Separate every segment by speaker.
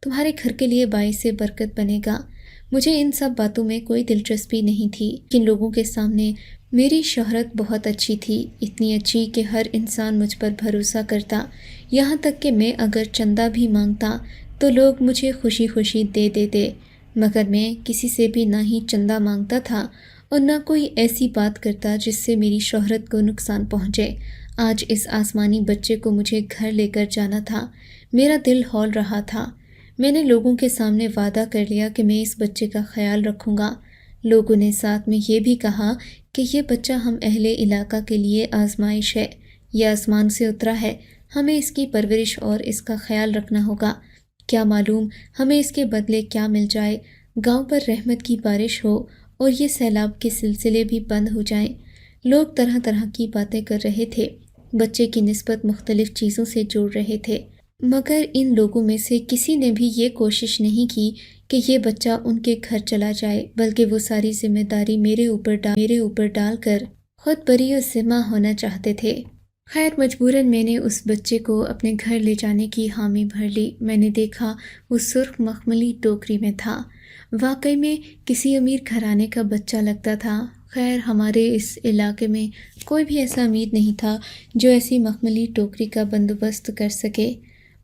Speaker 1: تمہارے گھر کے لیے باعث برکت بنے گا۔ مجھے ان سب باتوں میں کوئی دلچسپی نہیں تھی، لیکن لوگوں کے سامنے میری شہرت بہت اچھی تھی، اتنی اچھی کہ ہر انسان مجھ پر بھروسہ کرتا، یہاں تک کہ میں اگر چندہ بھی مانگتا تو لوگ مجھے خوشی خوشی دے دیتے، مگر میں کسی سے بھی نہ ہی چندہ مانگتا تھا اور نہ کوئی ایسی بات کرتا جس سے میری شہرت کو نقصان پہنچے۔ آج اس آسمانی بچے کو مجھے گھر لے کر جانا تھا، میرا دل ہول رہا تھا۔ میں نے لوگوں کے سامنے وعدہ کر لیا کہ میں اس بچے کا خیال رکھوں گا۔ لوگوں نے ساتھ میں یہ بھی کہا کہ یہ بچہ ہم اہل علاقہ کے لیے آزمائش ہے، یہ آسمان سے اترا ہے، ہمیں اس کی پرورش اور اس کا خیال رکھنا ہوگا۔ کیا معلوم ہمیں اس کے بدلے کیا مل جائے، گاؤں پر رحمت کی بارش ہو اور یہ سیلاب کے سلسلے بھی بند ہو جائیں۔ لوگ طرح طرح کی باتیں کر رہے تھے، بچے کی نسبت مختلف چیزوں سے جوڑ رہے تھے، مگر ان لوگوں میں سے کسی نے بھی یہ کوشش نہیں کی کہ یہ بچہ ان کے گھر چلا جائے، بلکہ وہ ساری ذمہ داری میرے اوپر ڈال کر خود بری و ذمہ ہونا چاہتے تھے۔ خیر مجبوراً میں نے اس بچے کو اپنے گھر لے جانے کی حامی بھر لی۔ میں نے دیکھا وہ سرخ مخملی ٹوکری میں تھا، واقعی میں کسی امیر گھرانے کا بچہ لگتا تھا۔ خیر ہمارے اس علاقے میں کوئی بھی ایسا امیر نہیں تھا جو ایسی مخملی ٹوکری کا بندوبست کر سکے،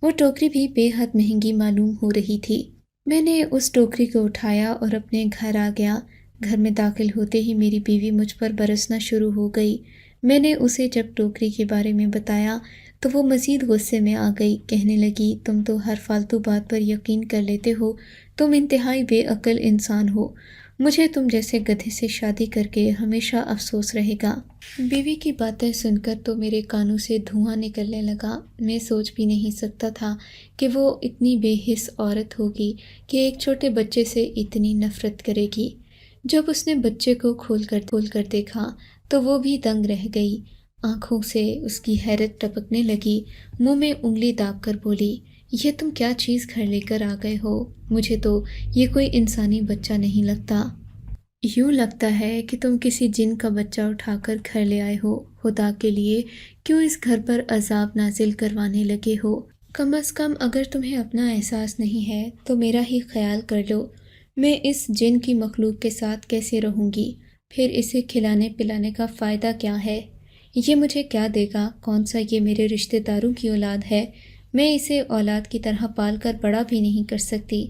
Speaker 1: وہ ٹوکری بھی بے حد مہنگی معلوم ہو رہی تھی۔ میں نے اس ٹوکری کو اٹھایا اور اپنے گھر آ گیا۔ گھر میں داخل ہوتے ہی میری بیوی مجھ پر برسنا شروع ہو گئی۔ میں نے اسے جب ٹوکری کے بارے میں بتایا تو وہ مزید غصے میں آ گئی، کہنے لگی تم تو ہر فالتو بات پر یقین کر لیتے ہو، تم انتہائی بے عقل انسان ہو، مجھے تم جیسے گدھے سے شادی کر کے ہمیشہ افسوس رہے گا۔ بیوی کی باتیں سن کر تو میرے کانوں سے دھواں نکلنے لگا۔ میں سوچ بھی نہیں سکتا تھا کہ وہ اتنی بے حس عورت ہوگی کہ ایک چھوٹے بچے سے اتنی نفرت کرے گی۔ جب اس نے بچے کو کھول کر دیکھا تو وہ بھی دنگ رہ گئی، آنکھوں سے اس کی حیرت ٹپکنے لگی، منہ میں انگلی داب کر بولی، یہ تم کیا چیز گھر لے کر آ گئے ہو؟ مجھے تو یہ کوئی انسانی بچہ نہیں لگتا، یوں لگتا ہے کہ تم کسی جن کا بچہ اٹھا کر گھر لے آئے ہو۔ خدا کے لیے کیوں اس گھر پر عذاب نازل کروانے لگے ہو؟ کم از کم اگر تمہیں اپنا احساس نہیں ہے تو میرا ہی خیال کر لو، میں اس جن کی مخلوق کے ساتھ کیسے رہوں گی؟ پھر اسے کھلانے پلانے کا فائدہ کیا ہے؟ یہ مجھے کیا دے گا؟ کون سا یہ میرے رشتہ داروں کی اولاد ہے؟ میں اسے اولاد کی طرح پال کر بڑا بھی نہیں کر سکتی۔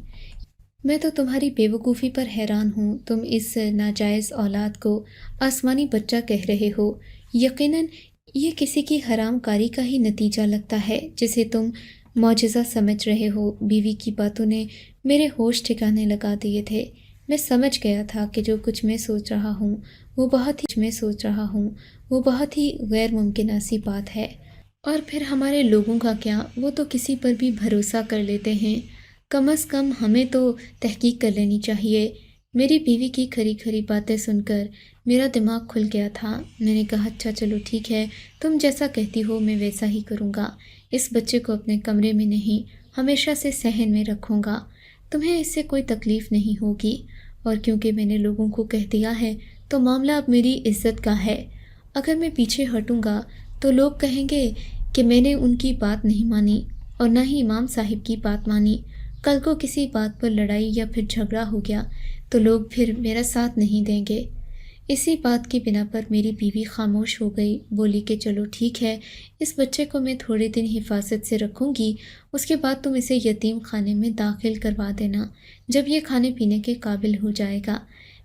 Speaker 1: میں تو تمہاری بے وقوفی پر حیران ہوں، تم اس ناجائز اولاد کو آسمانی بچہ کہہ رہے ہو، یقیناً یہ کسی کی حرام کاری کا ہی نتیجہ لگتا ہے جسے تم معجزہ سمجھ رہے ہو۔ بیوی کی باتوں نے میرے ہوش ٹھکانے لگا دیے تھے۔ میں سمجھ گیا تھا کہ جو کچھ میں سوچ رہا ہوں وہ بہت ہی غیر ممکنہ سی بات ہے۔ اور پھر ہمارے لوگوں کا کیا؟ وہ تو کسی پر بھی بھروسہ کر لیتے ہیں، کم از کم ہمیں تو تحقیق کر لینی چاہیے۔ میری بیوی کی کھری کھری باتیں سن کر میرا دماغ کھل گیا تھا۔ میں نے کہا اچھا چلو ٹھیک ہے، تم جیسا کہتی ہو میں ویسا ہی کروں گا، اس بچے کو اپنے کمرے میں نہیں ہمیشہ سے صحن میں رکھوں گا، تمہیں اس سے کوئی تکلیف نہیں ہوگی۔ اور کیونکہ میں نے لوگوں کو کہہ دیا ہے تو معاملہ اب میری عزت کا ہے، اگر میں پیچھے ہٹوں گا تو لوگ کہیں گے کہ میں نے ان کی بات نہیں مانی اور نہ ہی امام صاحب کی بات مانی، کل کو کسی بات پر لڑائی یا پھر جھگڑا ہو گیا تو لوگ پھر میرا ساتھ نہیں دیں گے۔ اسی بات کی بنا پر میری بیوی خاموش ہو گئی، بولی کہ چلو ٹھیک ہے، اس بچے کو میں تھوڑے دن حفاظت سے رکھوں گی، اس کے بعد تم اسے یتیم خانے میں داخل کروا دینا جب یہ کھانے پینے کے قابل ہو جائے گا۔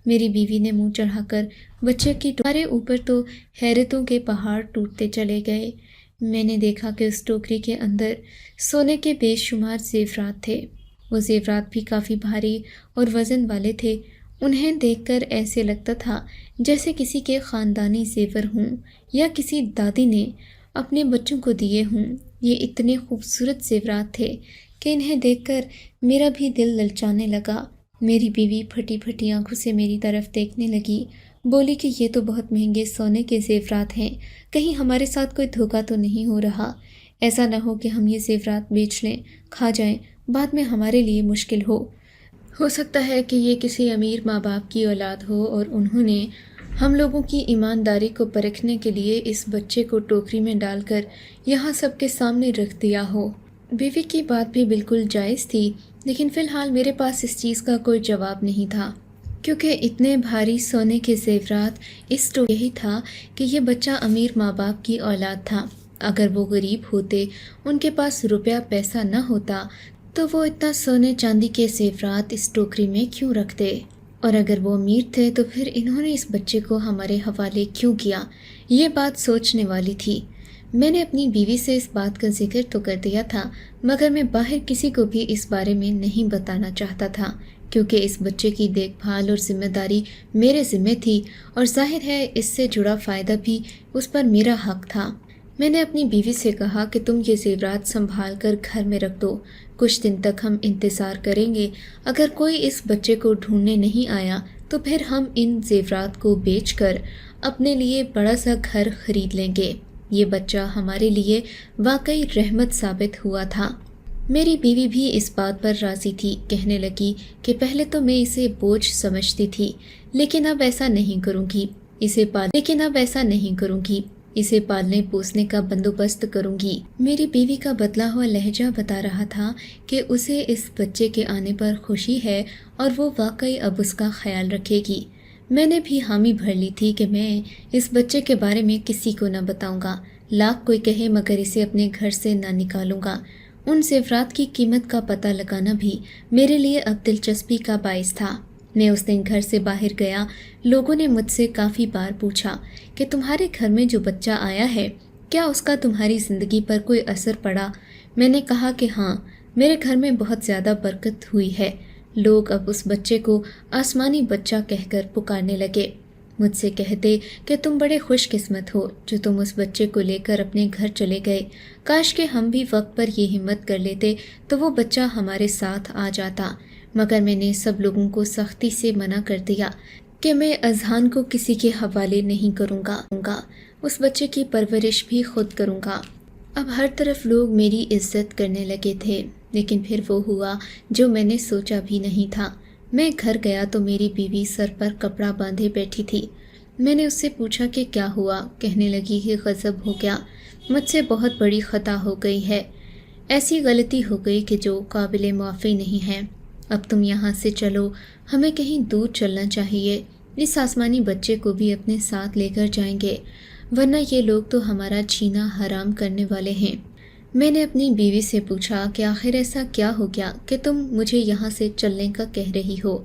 Speaker 1: میری بیوی نے منہ چڑھا کر بچے کی ہمارے اوپر تو حیرتوں کے پہاڑ ٹوٹتے چلے گئے۔ میں نے دیکھا کہ اس ٹوکری کے اندر سونے کے بے شمار زیورات تھے، وہ زیورات بھی کافی بھاری اور وزن والے تھے، انہیں دیکھ کر ایسے لگتا تھا جیسے کسی کے خاندانی زیور ہوں یا کسی دادی نے اپنے بچوں کو دیے ہوں۔ یہ اتنے خوبصورت زیورات تھے کہ انہیں دیکھ کر میرا بھی دل للچانے لگا۔ میری بیوی پھٹی پھٹی آنکھوں سے میری طرف دیکھنے لگی، بولی کہ یہ تو بہت مہنگے سونے کے زیورات ہیں، کہیں ہمارے ساتھ کوئی دھوکہ تو نہیں ہو رہا؟ ایسا نہ ہو کہ ہم یہ زیورات بیچ لیں، کھا جائیں، بعد میں ہمارے لیے مشکل ہو سکتا ہے کہ یہ کسی امیر ماں باپ کی اولاد ہو اور انہوں نے ہم لوگوں کی ایمانداری کو پرکھنے کے لیے اس بچے کو ٹوکری میں ڈال کر یہاں سب کے سامنے رکھ دیا ہو۔ بیوی کی بات بھی بالکل جائز تھی، لیکن فی الحال میرے پاس اس چیز کا کوئی جواب نہیں تھا، کیونکہ اتنے بھاری سونے کے زیورات اس تو یہی تھا کہ یہ بچہ امیر ماں باپ کی اولاد تھا۔ اگر وہ غریب ہوتے، ان کے پاس روپیہ پیسہ نہ ہوتا، تو وہ اتنا سونے چاندی کے زیورات اس ٹوکری میں کیوں رکھتے؟ اور اگر وہ امیر تھے تو پھر انہوں نے اس بچے کو ہمارے حوالے کیوں کیا؟ یہ بات سوچنے والی تھی۔ میں نے اپنی بیوی سے اس بات کا ذکر تو کر دیا تھا، مگر میں باہر کسی کو بھی اس بارے میں نہیں بتانا چاہتا تھا، کیونکہ اس بچے کی دیکھ بھال اور ذمہ داری میرے ذمہ تھی، اور ظاہر ہے اس سے جڑا فائدہ بھی اس پر میرا حق تھا۔ میں نے اپنی بیوی سے کہا کہ تم یہ زیورات سنبھال کر گھر میں رکھ دو، کچھ دن تک ہم انتظار کریں گے، اگر کوئی اس بچے کو ڈھونڈنے نہیں آیا تو پھر ہم ان زیورات کو بیچ کر اپنے لیے بڑا سا گھر خرید لیں گے۔ یہ بچہ ہمارے لیے واقعی رحمت ثابت ہوا تھا۔ میری بیوی بھی اس بات پر راضی تھی، کہنے لگی کہ پہلے تو میں اسے بوجھ سمجھتی تھی، لیکن اب ایسا نہیں کروں گی، اسے پالنے پوسنے کا بندوبست کروں گی۔ میری بیوی کا بدلا ہوا لہجہ بتا رہا تھا کہ اسے اس بچے کے آنے پر خوشی ہے اور وہ واقعی اب اس کا خیال رکھے گی۔ میں نے بھی حامی بھر لی تھی کہ میں اس بچے کے بارے میں کسی کو نہ بتاؤں گا، لاکھ کوئی کہے مگر اسے اپنے گھر سے نہ نکالوں گا۔ ان زیورات کی قیمت کا پتہ لگانا بھی میرے لیے اب دلچسپی کا باعث تھا۔ میں اس دن گھر سے باہر گیا، لوگوں نے مجھ سے کافی بار پوچھا کہ تمہارے گھر میں جو بچہ آیا ہے، کیا اس کا تمہاری زندگی پر کوئی اثر پڑا؟ میں نے کہا کہ ہاں، میرے گھر میں بہت زیادہ برکت ہوئی ہے۔ لوگ اب اس بچے کو آسمانی بچہ کہہ کر پکارنے لگے۔ مجھ سے کہتے کہ تم بڑے خوش قسمت ہو جو تم اس بچے کو لے کر اپنے گھر چلے گئے، کاش کہ ہم بھی وقت پر یہ ہمت کر لیتے تو وہ بچہ ہمارے ساتھ آ جاتا، مگر میں نے سب لوگوں کو سختی سے منع کر دیا کہ میں اذہان کو کسی کے حوالے نہیں کروں گا، اس بچے کی پرورش بھی خود کروں گا۔ اب ہر طرف لوگ میری عزت کرنے لگے تھے، لیکن پھر وہ ہوا جو میں نے سوچا بھی نہیں تھا۔ میں گھر گیا تو میری بیوی سر پر کپڑا باندھے بیٹھی تھی۔ میں نے اس سے پوچھا کہ کیا ہوا؟ کہنے لگی کہ غضب ہو گیا، مجھ سے بہت بڑی خطا ہو گئی ہے، ایسی غلطی ہو گئی کہ جو قابل معافی نہیں ہے۔ اب تم یہاں سے چلو، ہمیں کہیں دور چلنا چاہیے، اس آسمانی بچے کو بھی اپنے ساتھ لے کر جائیں گے، ورنہ یہ لوگ تو ہمارا جینا حرام کرنے والے ہیں۔ میں نے اپنی بیوی سے پوچھا کہ آخر ایسا کیا ہو گیا کہ تم مجھے یہاں سے چلنے کا کہہ رہی ہو؟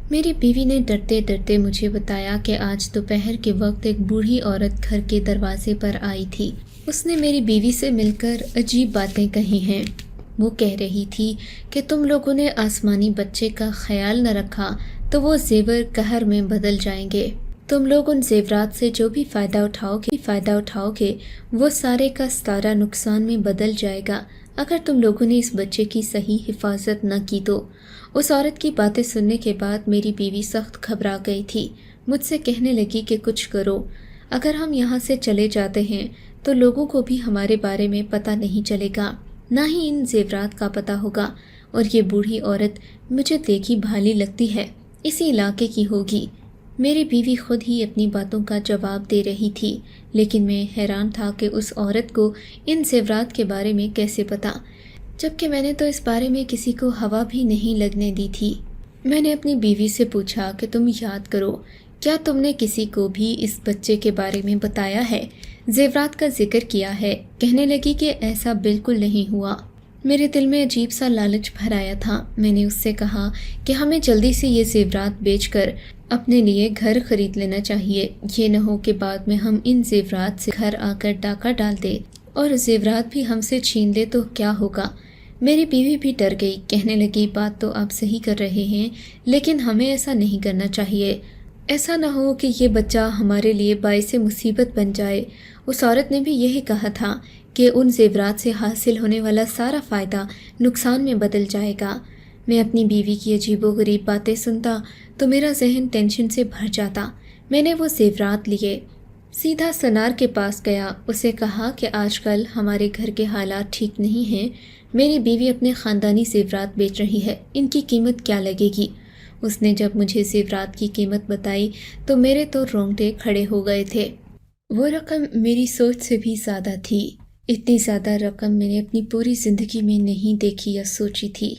Speaker 1: میری بیوی نے ڈرتے ڈرتے مجھے بتایا کہ آج دوپہر کے وقت ایک بوڑھی عورت گھر کے دروازے پر آئی تھی۔ اس نے میری بیوی سے مل کر عجیب باتیں کہی ہیں۔ وہ کہہ رہی تھی کہ تم لوگوں نے آسمانی بچے کا خیال نہ رکھا تو وہ زیور قہر میں بدل جائیں گے۔ تم لوگ ان زیورات سے جو بھی فائدہ اٹھاؤ گے وہ سارے کا سارا نقصان میں بدل جائے گا اگر تم لوگوں نے اس بچے کی صحیح حفاظت نہ کی تو۔ اس عورت کی باتیں سننے کے بعد میری بیوی سخت گھبرا گئی تھی، مجھ سے کہنے لگی کہ کچھ کرو، اگر ہم یہاں سے چلے جاتے ہیں تو لوگوں کو بھی ہمارے بارے میں پتہ نہیں چلے گا، نہ ہی ان زیورات کا پتہ ہوگا، اور یہ بوڑھی عورت مجھے دیکھی بھالی لگتی ہے، اسی علاقے کی ہوگی۔ میری بیوی خود ہی اپنی باتوں کا جواب دے رہی تھی، لیکن میں حیران تھا کہ اس عورت کو ان زیورات کے بارے میں کیسے پتا، جبکہ میں نے تو اس بارے میں کسی کو ہوا بھی نہیں لگنے دی تھی۔ میں نے اپنی بیوی سے پوچھا کہ تم یاد کرو، کیا تم نے کسی کو بھی اس بچے کے بارے میں بتایا ہے، زیورات کا ذکر کیا ہے؟ کہنے لگی کہ ایسا بالکل نہیں ہوا۔ میرے دل میں عجیب سا لالچ بھر آیا تھا۔ میں نے اس سے کہا کہ ہمیں جلدی سے یہ زیورات بیچ کر اپنے لیے گھر خرید لینا چاہیے، یہ نہ ہو کہ بعد میں ہم ان زیورات سے گھر آ کر ڈاکہ ڈال دے اور زیورات بھی ہم سے چھین لے تو کیا ہوگا۔ میری بیوی بھی ڈر گئی، کہنے لگی بات تو آپ صحیح کر رہے ہیں، لیکن ہمیں ایسا نہیں کرنا چاہیے، ایسا نہ ہو کہ یہ بچہ ہمارے لیے باعث مصیبت بن جائے۔ اس عورت نے بھی یہی کہا تھا کہ ان زیورات سے حاصل ہونے والا سارا فائدہ نقصان میں بدل جائے گا۔ میں اپنی بیوی کی عجیب و غریب باتیں سنتا تو میرا ذہن ٹینشن سے بھر جاتا۔ میں نے وہ زیورات لیے، سیدھا سنار کے پاس گیا، اسے کہا کہ آج کل ہمارے گھر کے حالات ٹھیک نہیں ہیں، میری بیوی اپنے خاندانی زیورات بیچ رہی ہے، ان کی قیمت کیا لگے گی؟ اس نے جب مجھے زیورات کی قیمت بتائی تو میرے تو رونگٹے کھڑے ہو گئے تھے۔ وہ رقم میری سوچ سے بھی زیادہ تھی۔ اتنی زیادہ رقم میں نے اپنی پوری زندگی میں نہیں دیکھی یا سوچی تھی۔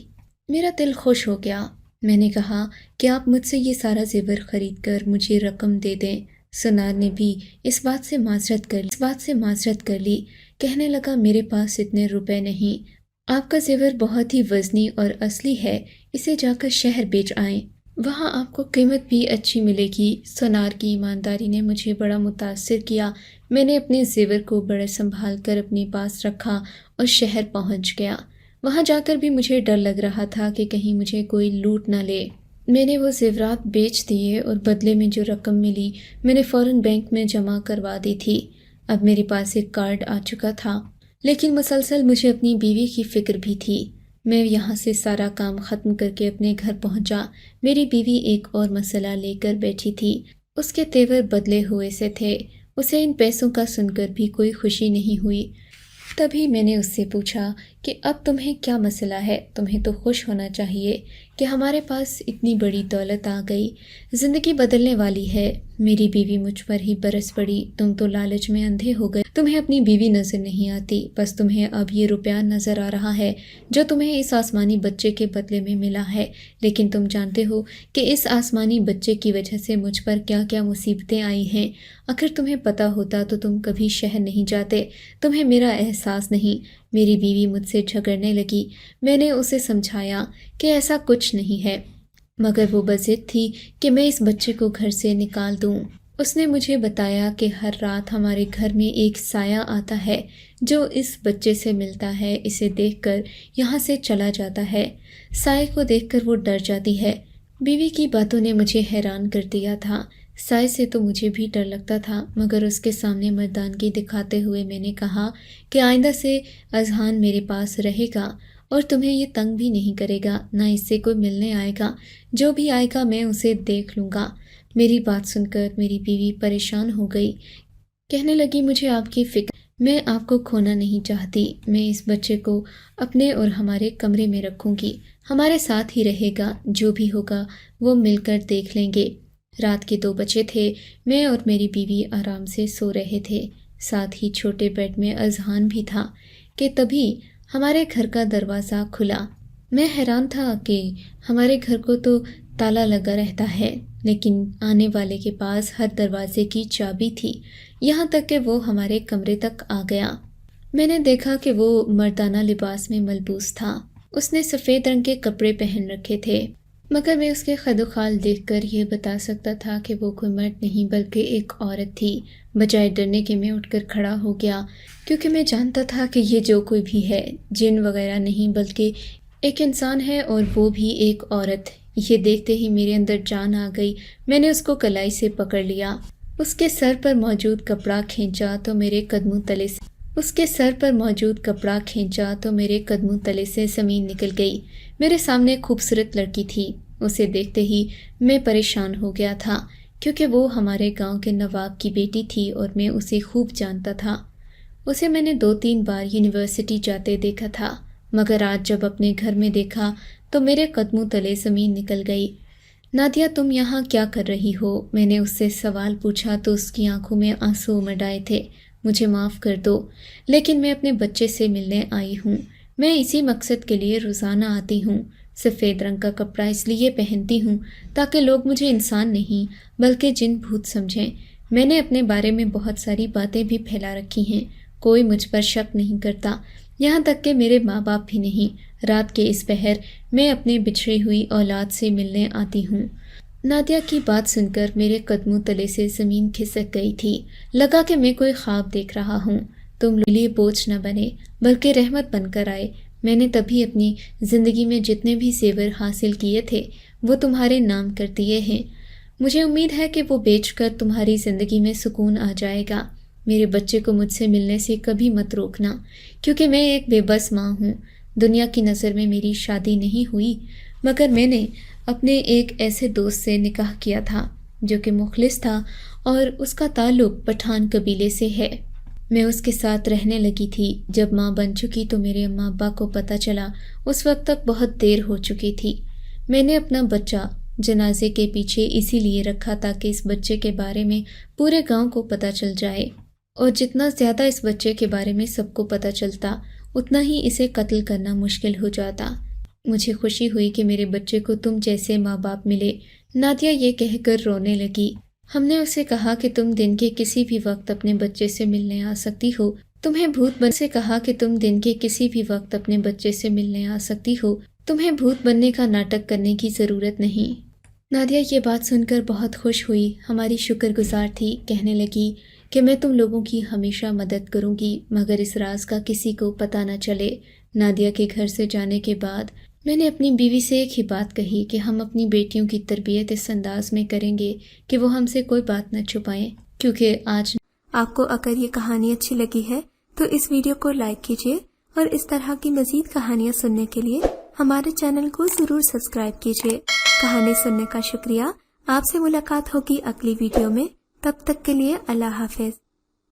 Speaker 1: میرا دل خوش ہو گیا۔ میں نے کہا کہ آپ مجھ سے یہ سارا زیور خرید کر مجھے رقم دے دیں۔ سونار نے بھی اس بات سے معذرت کر لی۔ کہنے لگا میرے پاس اتنے روپے نہیں، آپ کا زیور بہت ہی وزنی اور اصلی ہے، اسے جا کر شہر بیچ آئیں، وہاں آپ کو قیمت بھی اچھی ملے گی۔ سونار کی ایمانداری نے مجھے بڑا متاثر کیا۔ میں نے اپنے زیور کو بڑے سنبھال کر اپنے پاس رکھا اور شہر پہنچ گیا۔ وہاں جا کر بھی مجھے ڈر لگ رہا تھا کہ کہیں مجھے کوئی لوٹ نہ لے۔ میں نے وہ زیورات بیچ دیے اور بدلے میں جو رقم ملی میں نے فوراً بینک میں جمع کروا دی تھی۔ اب میرے پاس ایک کارڈ آ چکا تھا، لیکن مسلسل مجھے اپنی بیوی کی فکر بھی تھی۔ میں یہاں سے سارا کام ختم کر کے اپنے گھر پہنچا۔ میری بیوی ایک اور مسئلہ لے کر بیٹھی تھی۔ اس کے تیور بدلے ہوئے سے تھے۔ اسے ان پیسوں کا سن کر بھی کوئی خوشی نہیں ہوئی۔ تبھی میں نے اس سے پوچھا کہ اب تمہیں کیا مسئلہ ہے؟ تمہیں تو خوش ہونا چاہیے کہ ہمارے پاس اتنی بڑی دولت آ گئی، زندگی بدلنے والی ہے۔ میری بیوی مجھ پر ہی برس پڑی، تم تو لالچ میں اندھے ہو گئے، تمہیں اپنی بیوی نظر نہیں آتی، بس تمہیں اب یہ روپیہ نظر آ رہا ہے جو تمہیں اس آسمانی بچے کے بدلے میں ملا ہے، لیکن تم جانتے ہو کہ اس آسمانی بچے کی وجہ سے مجھ پر کیا کیا مصیبتیں آئی ہیں۔ اگر تمہیں پتہ ہوتا تو تم کبھی شہر نہیں جاتے، تمہیں میرا احساس نہیں۔ میری بیوی مجھ سے جھگڑنے لگی۔ میں نے اسے سمجھایا کہ ایسا کچھ نہیں ہے، مگر وہ بضد تھی کہ میں اس بچے کو گھر سے نکال دوں۔ اس نے مجھے بتایا کہ ہر رات ہمارے گھر میں ایک سایہ آتا ہے جو اس بچے سے ملتا ہے، اسے دیکھ کر یہاں سے چلا جاتا ہے۔ سائے کو دیکھ کر وہ ڈر جاتی ہے۔ بیوی کی باتوں نے مجھے حیران کر دیا تھا۔ سائے سے تو مجھے بھی ڈر لگتا تھا، مگر اس کے سامنے مردانگی دکھاتے ہوئے میں نے کہا کہ آئندہ سے اذہان میرے پاس رہے گا اور تمہیں یہ تنگ بھی نہیں کرے گا، نہ اس سے کوئی ملنے آئے گا، جو بھی آئے گا میں اسے دیکھ لوں گا۔ میری بات سن کر میری بیوی پریشان ہو گئی، کہنے لگی مجھے آپ کی فکر، میں آپ کو کھونا نہیں چاہتی، میں اس بچے کو اپنے اور ہمارے کمرے میں رکھوں گی، ہمارے ساتھ ہی رہے گا، جو بھی ہوگا وہ مل کر دیکھ لیں گے۔ رات کے 2 بجے تھے، میں اور میری بیوی آرام سے سو رہے تھے، ساتھ ہی چھوٹے بیڈ میں اذہان بھی تھا کہ تبھی ہمارے گھر کا دروازہ کھلا۔ میں حیران تھا کہ ہمارے گھر کو تو تالا لگا رہتا ہے، لیکن آنے والے کے پاس ہر دروازے کی چابی تھی، یہاں تک کہ وہ ہمارے کمرے تک آ گیا۔ میں نے دیکھا کہ وہ مردانہ لباس میں ملبوس تھا۔ اس نے سفید رنگ کے کپڑے پہن رکھے تھے، مگر میں اس کے خد و خال دیکھ کر یہ بتا سکتا تھا کہ وہ کوئی مرد نہیں بلکہ ایک عورت تھی۔ بجائے ڈرنے کے میں اٹھ کر کھڑا ہو گیا، کیونکہ میں جانتا تھا کہ یہ جو کوئی بھی ہے، جن وغیرہ نہیں بلکہ ایک انسان ہے، اور وہ بھی ایک عورت۔ یہ دیکھتے ہی میرے اندر جان آ گئی۔ میں نے اس کو کلائی سے پکڑ لیا، اس کے سر پر موجود کپڑا کھینچا تو میرے قدموں تلے سے زمین نکل گئی۔ میرے سامنے ایک خوبصورت لڑکی تھی، اسے دیکھتے ہی میں پریشان ہو گیا تھا، کیونکہ وہ ہمارے گاؤں کے نواب کی بیٹی تھی اور میں اسے خوب جانتا تھا۔ اسے میں نے 2-3 بار یونیورسٹی جاتے دیکھا تھا، مگر آج جب اپنے گھر میں دیکھا تو میرے قدموں تلے زمین نکل گئی۔ نادیہ، تم یہاں کیا کر رہی ہو؟ میں نے اس سے سوال پوچھا تو اس کی آنکھوں میں آنسو امڈ آئے تھے۔ مجھے معاف کر دو، لیکن میں اپنے بچے سے ملنے آئی ہوں۔ میں اسی مقصد کے لیے روزانہ آتی ہوں۔ سفید رنگ کا کپڑا اس لیے پہنتی ہوں تاکہ لوگ مجھے انسان نہیں بلکہ جن بھوت سمجھیں۔ میں نے اپنے بارے میں بہت ساری باتیں بھی پھیلا رکھی ہیں، کوئی مجھ پر شک نہیں کرتا، یہاں تک کہ میرے ماں باپ بھی نہیں۔ رات کے اس پہر میں اپنے بچھڑی ہوئی اولاد سے ملنے آتی ہوں۔ نادیہ کی بات سن کر میرے قدموں تلے سے زمین کھسک گئی تھی، لگا کہ میں کوئی خواب دیکھ رہا ہوں۔ تم لیے بوجھ نہ بنے بلکہ رحمت بن کر آئے۔ میں نے تبھی اپنی زندگی میں جتنے بھی زیور حاصل کیے تھے وہ تمہارے نام کر دیے ہیں۔ مجھے امید ہے کہ وہ بیچ کر تمہاری زندگی میں سکون آ جائے گا۔ میرے بچے کو مجھ سے ملنے سے کبھی مت روکنا، کیونکہ میں ایک بے بس ماں ہوں۔ دنیا کی نظر میں میری شادی نہیں ہوئی، مگر میں نے اپنے ایک ایسے دوست سے نکاح کیا تھا جو کہ مخلص تھا اور اس کا تعلق پٹھان قبیلے سے ہے۔ میں اس کے ساتھ رہنے لگی تھی۔ جب ماں بن چکی تو میرے اماں ابا کو پتہ چلا، اس وقت تک بہت دیر ہو چکی تھی۔ میں نے اپنا بچہ جنازے کے پیچھے اسی لیے رکھا تاکہ اس بچے کے بارے میں پورے گاؤں کو پتہ چل جائے۔ اور جتنا زیادہ اس بچے کے بارے میں سب کو پتہ چلتا اتنا ہی اسے قتل کرنا مشکل ہو جاتا۔ مجھے خوشی ہوئی کہ میرے بچے کو تم جیسے ماں باپ ملے، نادیہ یہ کہہ کر رونے لگی۔ ہم نے اسے کہا کہ تم دن کے کسی بھی وقت اپنے بچے سے ملنے آ سکتی ہو، تمہیں بھوت بننے کا ناٹک کرنے کی ضرورت نہیں۔ نادیہ یہ بات سن کر بہت خوش ہوئی، ہماری شکر گزار تھی، کہنے لگی کہ میں تم لوگوں کی ہمیشہ مدد کروں گی مگر اس راز کا کسی کو پتہ نہ چلے۔ نادیہ کے گھر سے جانے کے بعد میں نے اپنی بیوی سے ایک ہی بات کہی کہ ہم اپنی بیٹیوں کی تربیت اس انداز میں کریں گے کہ وہ ہم سے کوئی بات نہ چھپائیں، کیونکہ آج آپ کو اگر یہ کہانی اچھی لگی ہے تو اس ویڈیو کو لائک کیجیے اور اس طرح کی مزید کہانیاں سننے کے لیے ہمارے چینل کو ضرور سبسکرائب کیجیے۔ کہانی سننے کا شکریہ۔ آپ سے ملاقات ہوگی اگلی ویڈیو میں، تب تک کے لیے اللہ حافظ۔